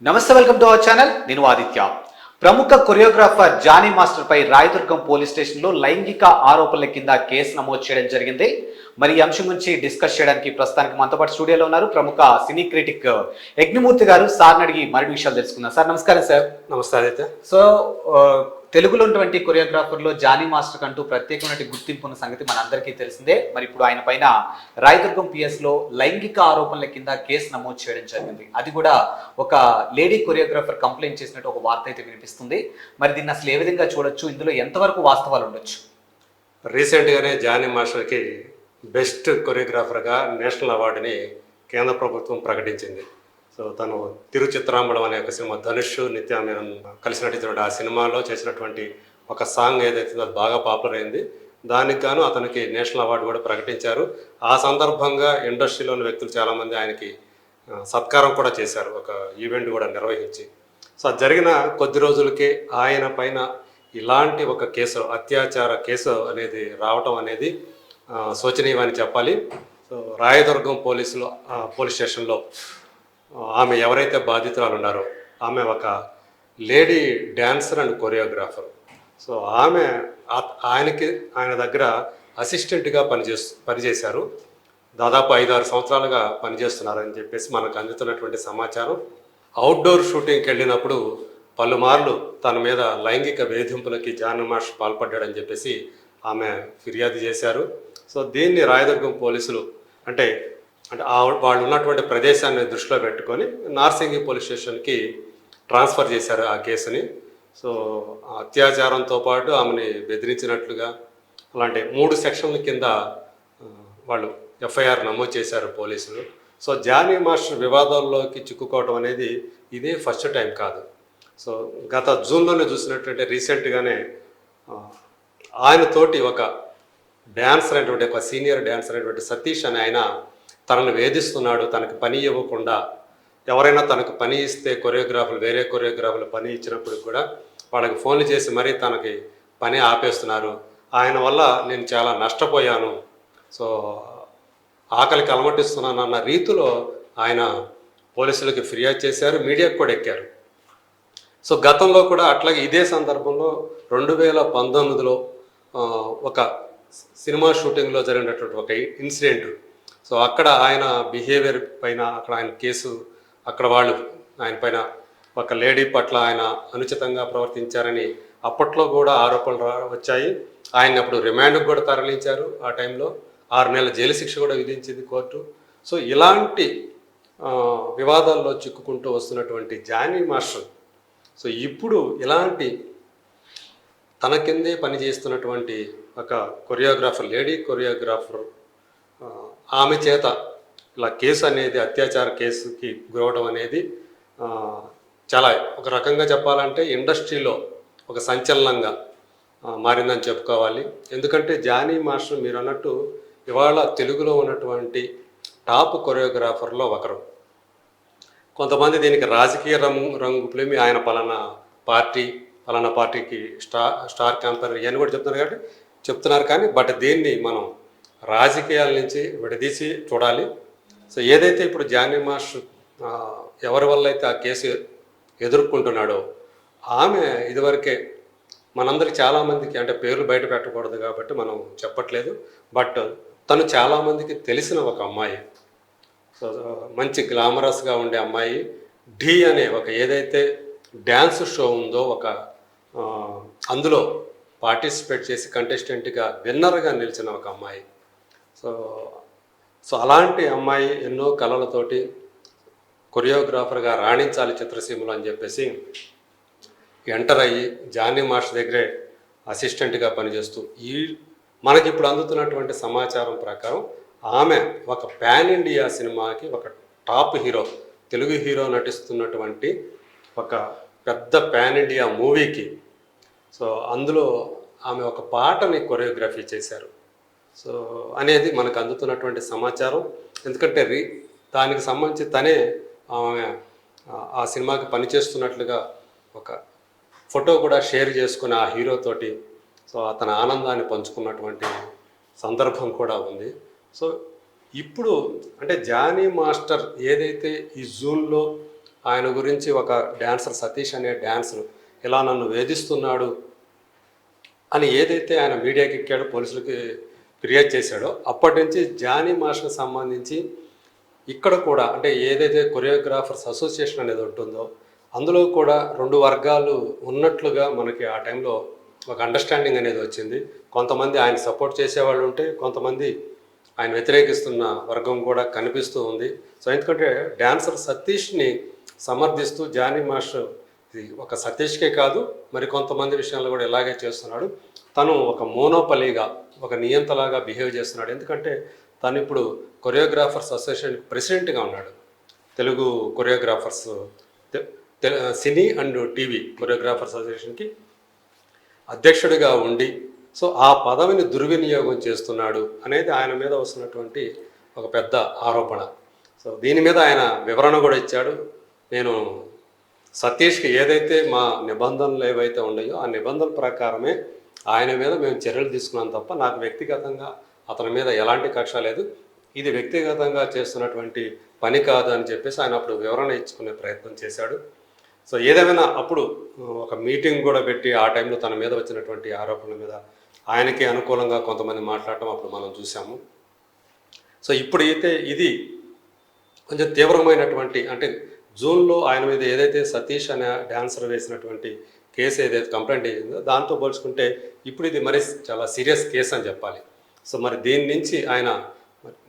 నమస్తే, welcome to our channel. నేను ఆదిత్య. ప్రముఖ కొరియోగ్రాఫర్ జానీ మాస్టర్ పై రాయదుర్గం పోలీస్ స్టేషన్లో లైంగిక ఆరోపణల కింద కేసు నమోదు చేయడం జరిగింది. మరి ఈ అంశం గురించి డిస్కస్ చేయడానికి ప్రస్తుతానికి మనతో పాటు స్టూడియోలో ఉన్నారు ప్రముఖ సినీ క్రిటిక్ యజ్ఞమూర్తి గారు. సార్ని అడిగి మరిన్ని విషయాలు తెలుసుకుందాం. సార్ నమస్కారం. సార్ నమస్తే ఆదిత్య. సో తెలుగులో ఉన్నటువంటి కొరియోగ్రాఫర్లో జానీ మాస్టర్ కంటూ ప్రత్యేకమైన గుర్తింపు ఉన్న సంగతి మనందరికీ తెలిసిందే. మరి ఇప్పుడు ఆయన పైన రాయదుర్గం పిఎస్లో లైంగిక ఆరోపణల కింద కేసు నమోదు చేయడం జరిగింది. అది కూడా ఒక లేడీ కొరియోగ్రాఫర్ కంప్లైంట్ చేసినట్టు ఒక వార్త అయితే వినిపిస్తుంది. మరి దీన్ని అసలు ఏ విధంగా చూడొచ్చు, ఇందులో ఎంతవరకు వాస్తవాలు ఉండొచ్చు? రీసెంట్గానే జానీ మాస్టర్కి బెస్ట్ కొరియోగ్రాఫర్గా నేషనల్ అవార్డుని కేంద్ర ప్రభుత్వం ప్రకటించింది. సో తను తిరుచిత్రాంబడం అనే ఒక సినిమా, ధనుష్ నిత్య మీనన్ కలిసి నటించినటువంటి ఆ సినిమాలో చేసినటువంటి ఒక సాంగ్ ఏదైతే అది బాగా పాపులర్ అయింది. దానికి గాను అతనికి నేషనల్ అవార్డు కూడా ప్రకటించారు. ఆ సందర్భంగా ఇండస్ట్రీలోని వ్యక్తులు చాలామంది ఆయనకి సత్కారం కూడా చేశారు, ఒక ఈవెంట్ కూడా నిర్వహించి. సో జరిగిన కొద్ది రోజులకే ఆయన పైన ఇలాంటి ఒక కేసు, అత్యాచార కేసు అనేది రావటం అనేది శోచనీయమని చెప్పాలి. సో రాయదుర్గం పోలీస్ స్టేషన్లో ఆమె ఎవరైతే బాధితురాలు ఉన్నారో ఆమె ఒక lady dancer and choreographer. So ఆమె ఆయన దగ్గర అసిస్టెంట్గా పనిచేశారు. దాదాపు 5-6 సంవత్సరాలుగా పనిచేస్తున్నారని చెప్పేసి మనకు అందుతున్నటువంటి సమాచారం. అవుట్డోర్ షూటింగ్కి వెళ్ళినప్పుడు పలుమార్లు తన మీద లైంగిక వేధింపులకి జానీ మాస్టర్ పాల్పడ్డాడని చెప్పేసి ఆమె ఫిర్యాదు చేశారు. సో దీన్ని రాయదుర్గం పోలీసులు అంటే వాళ్ళు ఉన్నటువంటి ప్రదేశాన్ని దృష్టిలో పెట్టుకొని నార్సింగి పోలీస్ స్టేషన్కి ట్రాన్స్ఫర్ చేశారు ఆ కేసుని. సో అత్యాచారంతో పాటు ఆమెని బెదిరించినట్లుగా అలాంటి 3 సెక్షన్ల కింద వాళ్ళు ఎఫ్ఐఆర్ నమోదు చేశారు పోలీసులు. సో జానీ మాస్టర్ వివాదాల్లోకి చిక్కుకోవడం అనేది ఇదే ఫస్ట్ టైం కాదు. సో గత జూన్లోనే చూసినట్లయితే రీసెంట్గానే ఆయనతోటి ఒక డ్యాన్సర్ అనేటువంటి, ఒక సీనియర్ డ్యాన్సర్ అనేటువంటి సతీష్ అని ఆయన తనను వేధిస్తున్నాడు. తనకు పని ఇవ్వకుండా, ఎవరైనా తనకు పని ఇస్తే వేరే కొరియోగ్రాఫర్లు పని ఇచ్చినప్పుడు కూడా వాళ్ళకి ఫోన్లు చేసి మరీ తనకి పని ఆపేస్తున్నారు. ఆయన వల్ల నేను చాలా నష్టపోయాను, సో ఆకలికి అలమటిస్తున్నాను అన్న రీతిలో ఆయన పోలీసులకి ఫిర్యాదు చేశారు, మీడియాకు కూడా ఎక్కారు. సో గతంలో కూడా అట్లాగే ఇదే సందర్భంలో 2019లో ఒక సినిమా షూటింగ్లో జరిగినటువంటి ఒక ఇన్సిడెంట్. సో అక్కడ ఆయన బిహేవియర్ పైన అక్కడ ఆయన కేసు, అక్కడ వాళ్ళు ఆయన పైన ఒక లేడీ పట్ల ఆయన అనుచితంగా ప్రవర్తించారని అప్పట్లో కూడా ఆరోపణలు వచ్చాయి. ఆయన అప్పుడు రిమాండ్కి కూడా తరలించారు. ఆ టైంలో 6 నెలల జైలు శిక్ష కూడా విధించింది కోర్టు. సో ఇలాంటి వివాదాల్లో చిక్కుకుంటూ వస్తున్నటువంటి జానీ మాస్టర్ సో ఇప్పుడు ఇలాంటి తన కిందే పనిచేస్తున్నటువంటి ఒక కొరియోగ్రాఫర్, లేడీ కొరియోగ్రాఫర్ ఆమె చేత ఇలా కేసు అనేది, అత్యాచార కేసుకి గురవడం అనేది చాలా ఒక రకంగా చెప్పాలంటే ఇండస్ట్రీలో ఒక సంచలనంగా మారిందని చెప్పుకోవాలి. ఎందుకంటే జానీ మాస్టర్ మీరు అన్నట్టు ఇవాళ తెలుగులో ఉన్నటువంటి టాప్ కొరియోగ్రాఫర్లో ఒకరు. కొంతమంది దీనికి రాజకీయ రంగు పులిమి, ఆయన పలానా పార్టీకి స్టార్ క్యాంపర్ ఇవన్నీ కూడా చెప్తున్నారు కానీ బట్ దీన్ని మనం రాజకీయాల నుంచి విడదీసి చూడాలి. సో ఏదైతే ఇప్పుడు జానీ మాస్టర్ ఎవరి వల్ల అయితే ఆ కేసు ఎదుర్కొంటున్నాడో ఆమె ఇదివరకే మనందరికి చాలామందికి, అంటే పేర్లు బయట పెట్టకూడదు కాబట్టి మనం చెప్పట్లేదు, బట్ తను చాలామందికి తెలిసిన ఒక అమ్మాయి. సో మంచి గ్లామరస్గా ఉండే అమ్మాయి. ఢీ అనే ఒక ఏదైతే డ్యాన్స్ షో ఉందో అందులో పార్టిసిపేట్ చేసి కంటెస్టెంట్గా విన్నర్గా నిలిచిన ఒక అమ్మాయి. సో అలాంటి అమ్మాయి ఎన్నో కళలతోటి కొరియోగ్రాఫర్గా రాణించాలి చిత్రసీమలో అని చెప్పేసి ఎంటర్ అయ్యి జానీ మాస్టర్ దగ్గరే అసిస్టెంట్గా పనిచేస్తూ మనకి ఇప్పుడు అందుతున్నటువంటి సమాచారం ప్రకారం ఆమె ఒక పాన్ ఇండియా సినిమాకి ఒక టాప్ హీరో, తెలుగు హీరో నటిస్తున్నటువంటి ఒక పెద్ద పాన్ ఇండియా మూవీకి సో అందులో ఆమె ఒక పాటని కొరియోగ్రఫీ చేశారు. సో అనేది మనకు అందుతున్నటువంటి సమాచారం. ఎందుకంటే దానికి సంబంధించి తనే ఆమె ఆ సినిమాకి పనిచేస్తున్నట్లుగా ఒక ఫోటో కూడా షేర్ చేసుకుని ఆ హీరోతోటి సో అతని ఆనందాన్ని పంచుకున్నటువంటి సందర్భం కూడా ఉంది. సో ఇప్పుడు అంటే జానీ మాస్టర్ ఏదైతే ఈ జూన్లో ఆయన గురించి ఒక డాన్సర్ సతీష్ అనే డాన్సర్ ఇలా నన్ను వేధిస్తున్నాడు అని ఏదైతే ఆయన మీడియాకి ఎక్కాడో పోలీసులకి ఫిర్యాదు చేశాడో అప్పటి నుంచి జానీ మాస్టర్కి సంబంధించి ఇక్కడ కూడా అంటే ఏదైతే కొరియోగ్రాఫర్స్ అసోసియేషన్ అనేది ఉంటుందో అందులో కూడా రెండు వర్గాలు ఉన్నట్లుగా మనకి ఆ టైంలో ఒక అండర్స్టాండింగ్ అనేది వచ్చింది. కొంతమంది ఆయన సపోర్ట్ చేసేవాళ్ళు ఉంటే కొంతమంది ఆయన వ్యతిరేకిస్తున్న వర్గం కూడా కనిపిస్తూ ఉంది. సో ఎందుకంటే డాన్సర్ సతీష్ని సమర్థిస్తూ జానీ మాస్టర్ ఇది ఒక సతీష్కే కాదు మరి కొంతమంది విషయాల్లో కూడా ఇలాగే చేస్తున్నాడు. తను ఒక మోనోపలీగా ఒక నియంతలాగా బిహేవ్ చేస్తున్నాడు. ఎందుకంటే తను ఇప్పుడు కొరియోగ్రాఫర్స్ అసోసియేషన్ ప్రెసిడెంట్గా ఉన్నాడు. Telugu choreographers cine and TV choreographers అసోసియేషన్కి అధ్యక్షుడిగా ఉండి సో ఆ పదవిని దుర్వినియోగం చేస్తున్నాడు అనేది ఆయన మీద వస్తున్నటువంటి ఒక పెద్ద ఆరోపణ. సో దీని మీద ఆయన వివరణ కూడా ఇచ్చాడు. నేను సతీష్కి ఏదైతే మా నిబంధనలు ఏవైతే ఉన్నాయో ఆ నిబంధనల ప్రకారమే ఆయన మీద మేము చర్యలు తీసుకున్నాం తప్ప నాకు వ్యక్తిగతంగా అతని మీద ఎలాంటి కక్ష లేదు, ఇది వ్యక్తిగతంగా చేస్తున్నటువంటి పని కాదు అని చెప్పేసి ఆయన అప్పుడు వివరణ ఇచ్చుకునే ప్రయత్నం చేశాడు. సో ఏదేమైనా అప్పుడు ఒక మీటింగ్ కూడా పెట్టి ఆ టైంలో తన మీద వచ్చినటువంటి ఆరోపణల మీద ఆయనకి అనుకూలంగా కొంతమంది మాట్లాడటం అప్పుడు మనం చూసాము. సో ఇప్పుడు అయితే ఇది కొంచెం తీవ్రమైనటువంటి అంటే జూన్లో ఆయన మీద ఏదైతే సతీష్ అనే డాన్సర్ వేసినటువంటి కేసు ఏదైతే కంప్లైంట్ అయ్యిందో దాంతో పోల్చుకుంటే ఇప్పుడు ఇది మరి చాలా సీరియస్ కేసు అని చెప్పాలి. సో మరి దీని నుంచి ఆయన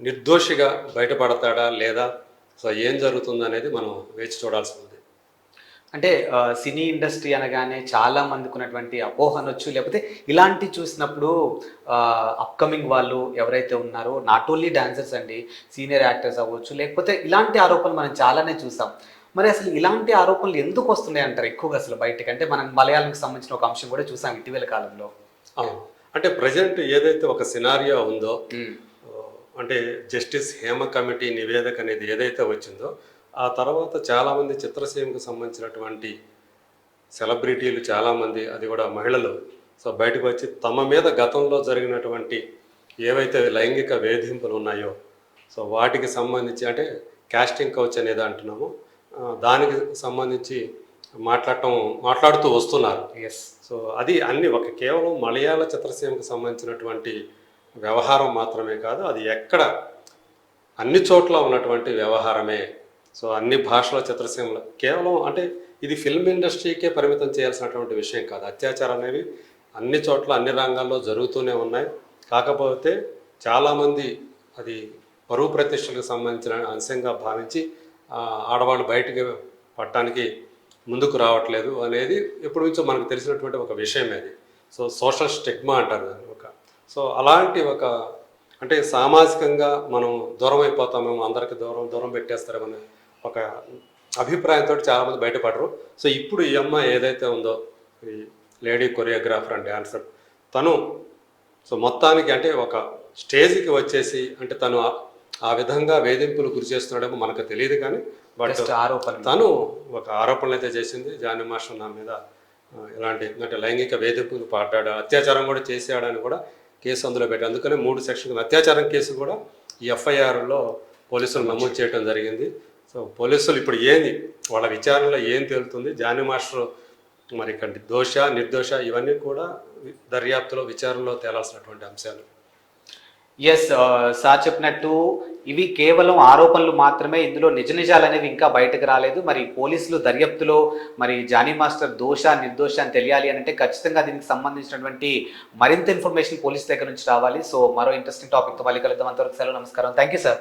నిర్దోషిగా బయటపడతాడా లేదా సో ఏం జరుగుతుందో అనేది మనం వేచి చూడాల్సి ఉంది. అంటే సినీ ఇండస్ట్రీ అనగానే చాలా మందికి ఉన్నటువంటి అపోహ అనొచ్చు, లేకపోతే ఇలాంటి చూసినప్పుడు అప్కమింగ్ వాళ్ళు ఎవరైతే ఉన్నారో నాట్ ఓన్లీ డాన్సర్స్ అండి, సీనియర్ యాక్టర్స్ అవ్వచ్చు, లేకపోతే ఇలాంటి ఆరోపణలు మనం చాలానే చూసాం. మరి అసలు ఇలాంటి ఆరోపణలు ఎందుకు వస్తున్నాయి అంటారు ఎక్కువగా అసలు బయటకి? అంటే మనం మలయాళంకి సంబంధించిన ఒక అంశం కూడా చూసాం ఇటీవల కాలంలో. అంటే ప్రజెంట్ ఏదైతే ఒక సినారియో ఉందో అంటే జస్టిస్ హేమ కమిటీ నివేదిక అనేది ఏదైతే వచ్చిందో ఆ తర్వాత చాలామంది చిత్రసీమకు సంబంధించినటువంటి సెలబ్రిటీలు చాలామంది అది కూడా మహిళలు సో బయటకు వచ్చి తమ మీద గతంలో జరిగినటువంటి ఏవైతే లైంగిక వేధింపులు ఉన్నాయో సో వాటికి సంబంధించి అంటే కాస్టింగ్ కౌచ్ అనేది అంటున్నాము దానికి సంబంధించి మాట్లాడుతూ వస్తున్నారు. ఎస్. సో అది అన్ని ఒక కేవలం మలయాళ చిత్రసీమకు సంబంధించినటువంటి వ్యవహారం మాత్రమే కాదు, అది ఎక్కడ అన్ని చోట్ల ఉన్నటువంటి వ్యవహారమే. సో అన్ని భాషల చిత్రసీమలు కేవలం అంటే ఇది ఫిల్మ్ ఇండస్ట్రీకే పరిమితం చేయాల్సినటువంటి విషయం కాదు. అత్యాచారం అనేవి అన్ని చోట్ల అన్ని రంగాల్లో జరుగుతూనే ఉన్నాయి. కాకపోతే చాలామంది అది పరువు ప్రతిష్టలకు సంబంధించిన అంశంగా భావించి ఆడవాళ్ళు బయటకు పట్టడానికి ముందుకు రావట్లేదు అనేది ఎప్పటి నుంచో మనకు తెలిసినటువంటి ఒక విషయం అది. సో సోషల్ స్టిగ్మా అంటారు దాన్ని సో అలాంటి ఒక అంటే సామాజికంగా మనం దూరం అయిపోతామేమో, అందరికి దూరం పెట్టేస్తారేమో ఒక అభిప్రాయంతో చాలామంది బయటపడరు. సో ఇప్పుడు ఈ అమ్మాయి ఏదైతే ఉందో ఈ లేడీ కొరియోగ్రాఫర్ అండ్ డాన్సర్ తను సో మొత్తానికి అంటే ఒక స్టేజ్కి వచ్చేసి అంటే తను ఆ విధంగా వేధింపులు గురి చేస్తున్నాడేమో మనకు తెలియదు కానీ బట్ తను ఒక ఆరోపణలు అయితే చేసింది. జానీ మాస్టర్ నా మీద ఇలాంటి అంటే లైంగిక వేధింపులు పడ్డాడు, అత్యాచారం కూడా చేశాడని కూడా కేసు అందులో పెట్టాడు. అందుకనే 3 సెక్షన్లు అత్యాచారం కేసు కూడా ఈ ఎఫ్ఐఆర్లో పోలీసులు నమోదు చేయడం జరిగింది. సో పోలీసులు ఇప్పుడు ఏంది వాళ్ళ విచారణలో ఏం తేలుతుంది, జానీ మాస్టర్ మరి ఇక్కడ దోష నిర్దోష ఇవన్నీ కూడా దర్యాప్తులో విచారణలో తేలాల్సినటువంటి అంశాలు. ఎస్, సార్ చెప్పినట్టు ఇవి కేవలం ఆరోపణలు మాత్రమే, ఇందులో నిజాలు అనేవి ఇంకా బయటకు రాలేదు. మరి పోలీసులు దర్యాప్తులో మరి జానీ మాస్టర్ దోష నిర్దోష అని తెలియాలి అని అంటే ఖచ్చితంగా దీనికి సంబంధించినటువంటి మరింత ఇన్ఫర్మేషన్ పోలీస్ దగ్గర నుంచి రావాలి. సో మరో ఇంట్రెస్టింగ్ టాపిక్తో మళ్ళీ కలుద్దాం. అంతవరకు సెలవు, నమస్కారం. Thank you sir.